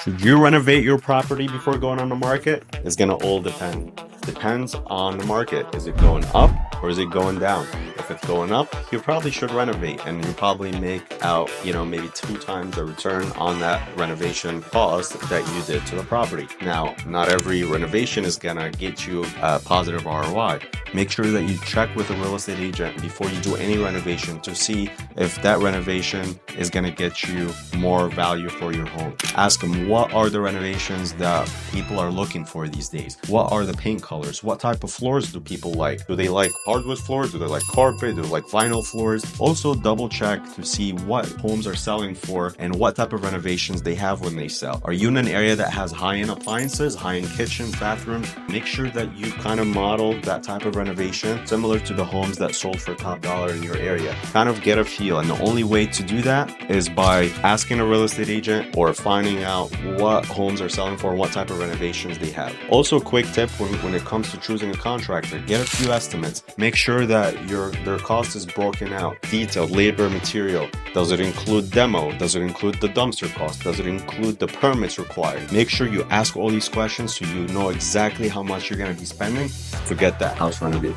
Should you renovate your property before going on the market? It's gonna all depend. Depends on the market. Is it going up or is it going down? If it's going up, you probably should renovate and you probably make out, maybe 2 times the return on that renovation cost that you did to the property. Now, not every renovation is gonna get you a positive ROI. Make sure that you check with a real estate agent before you do any renovation to see if that renovation is gonna get you more value for your home. Ask them, what are the renovations that people are looking for these days? What are the paint colors? What type of floors do people like? Do they like hardwood floors? Do they like carpet? Do they like vinyl floors? Also double check to see what homes are selling for and what type of renovations they have when they sell. Are you in an area that has high-end appliances, high-end kitchens, bathrooms? Make sure that you kind of model that type of renovation similar to the homes that sold for top dollar in your area. Kind of get a feel, and the only way to do that is by asking a real estate agent or finding out what homes are selling for and what type of renovations they have. Also, quick tip when it comes to choosing a contractor, get a few estimates. Make sure that their cost is broken out, detailed, labor, material. Does it include demo? Does it include the dumpster cost? Does it include the permits required? Make sure you ask all these questions so you know exactly how much you're going to be spending to get that house renovated.